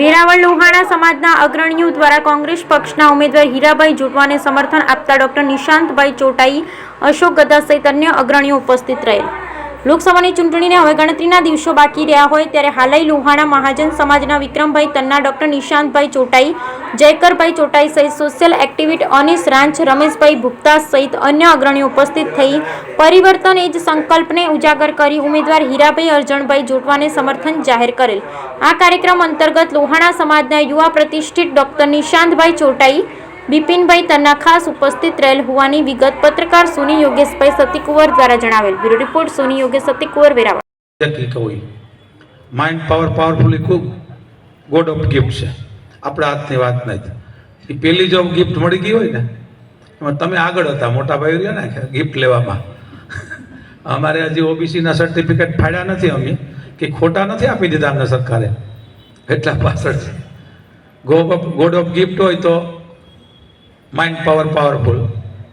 વેરાવળ લોહાણા સમાજના અગ્રણીઓ દ્વારા કોંગ્રેસ પક્ષના ઉમેદવાર હીરાભાઈ જોટવાને સમર્થન આપતા ડોક્ટર નિશાંતભાઈ ચોટાઈ, અશોક ગદા સહિત અન્ય અગ્રણીઓ ઉપસ્થિત રહેલ. લોકસભાની ચૂંટણીને હવે ગણતરીના દિવસો બાકી રહ્યા હોય ત્યારે હાલાઈ લોહાણા મહાજન સમાજના વિક્રમભાઈ તન્ના, ડોક્ટર નિશાંતભાઈ ચોટાઈ, જયકરભાઈ ચોટાઈ સહિત સોશિયલ એક્ટિવિસ્ટ અનીસ રાંચ, રમેશભાઈ ભુક્તા સહિત અન્ય અગ્રણીઓ ઉપસ્થિત થઈ પરિવર્તન એ જ સંકલ્પને ઉજાગર કરી ઉમેદવાર હીરાભાઈ અરજણભાઈ જોટવાને સમર્થન જાહેર કરેલ. આ કાર્યક્રમ અંતર્ગત લોહાણા સમાજના યુવા પ્રતિષ્ઠિત ડોક્ટર નિશાંતભાઈ ચોટાઈ, બિપિનભાઈ તન્ના ખાસ ઉપસ્થિત રહેલ હોવાની વિગત પત્રકાર સોની યોગેશભાઈ સતીકુંવર દ્વારા જણાવેલ. બ્યુરો રિપોર્ટ સોની યોગેશ સતીકુંવર, વેરાવળ. માઇન્ડ પાવરફુલી ખૂબ ગોડ ઓફ ગિફ્ટ છે, આપણા હાથની વાત નથી. એ પહેલી જો ગિફ્ટ મળી ગઈ હોય ને એમાં તમે આગળ હતા, મોટા ભાઈ રહ્યા ને ગિફ્ટ લેવામાં. અમારે હજી ઓબીસીના સર્ટિફિકેટ ફાડ્યા નથી અમે, કે ખોટા નથી આપી દીધા અમને સરકારે, એટલા પાછળ છે. ગોડ ઓફ ગિફ્ટ હોય તો માઇન્ડ પાવરફુલ,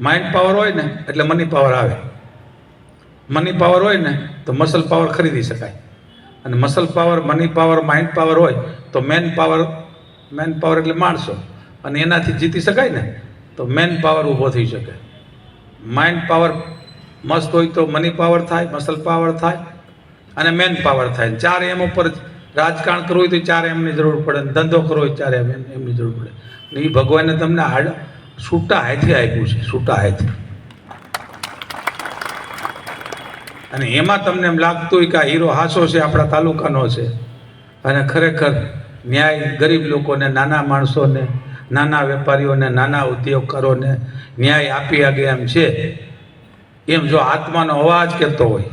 માઇન્ડ પાવર હોય ને એટલે મની પાવર આવે, મની પાવર હોય ને તો મસલ પાવર ખરીદી શકાય, અને muscle power, money power, mind power હોય તો મેન પાવર એટલે માણસો, અને એનાથી જીતી શકાય ને તો મેન પાવર ઊભો થઈ શકે. માઇન્ડ પાવર મસ્ત હોય તો મની પાવર થાય, મસલ પાવર થાય અને મેન પાવર થાય. 4 એમ ઉપર રાજકારણ કરવું હોય તો 4 એમની જરૂર પડે, ધંધો કરવો હોય 4 એમની જરૂર પડે. એ ભગવાને તમને છૂટા હાથે આપ્યું છે, છૂટા હાથે. અને એમાં તમને એમ લાગતું હોય કે આ હીરો હાસો છે, આપણા તાલુકાનો છે, અને ખરેખર ન્યાય ગરીબ લોકોને, નાના માણસોને, નાના વેપારીઓને, નાના ઉદ્યોગકારોને ન્યાય આપી આગે એમ છે. એમ જો આત્માનો અવાજ કહેતો હોય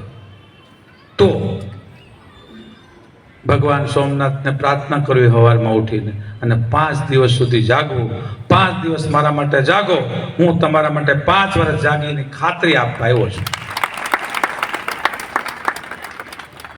તો ભગવાન સોમનાથને પ્રાર્થના કરવી સવારમાં ઉઠીને, અને 5 દિવસ સુધી જાગવું. 5 દિવસ મારા માટે જાગો, હું તમારા માટે 5 વર્ષ જાગીને ખાતરી આપવા આવ્યો છું.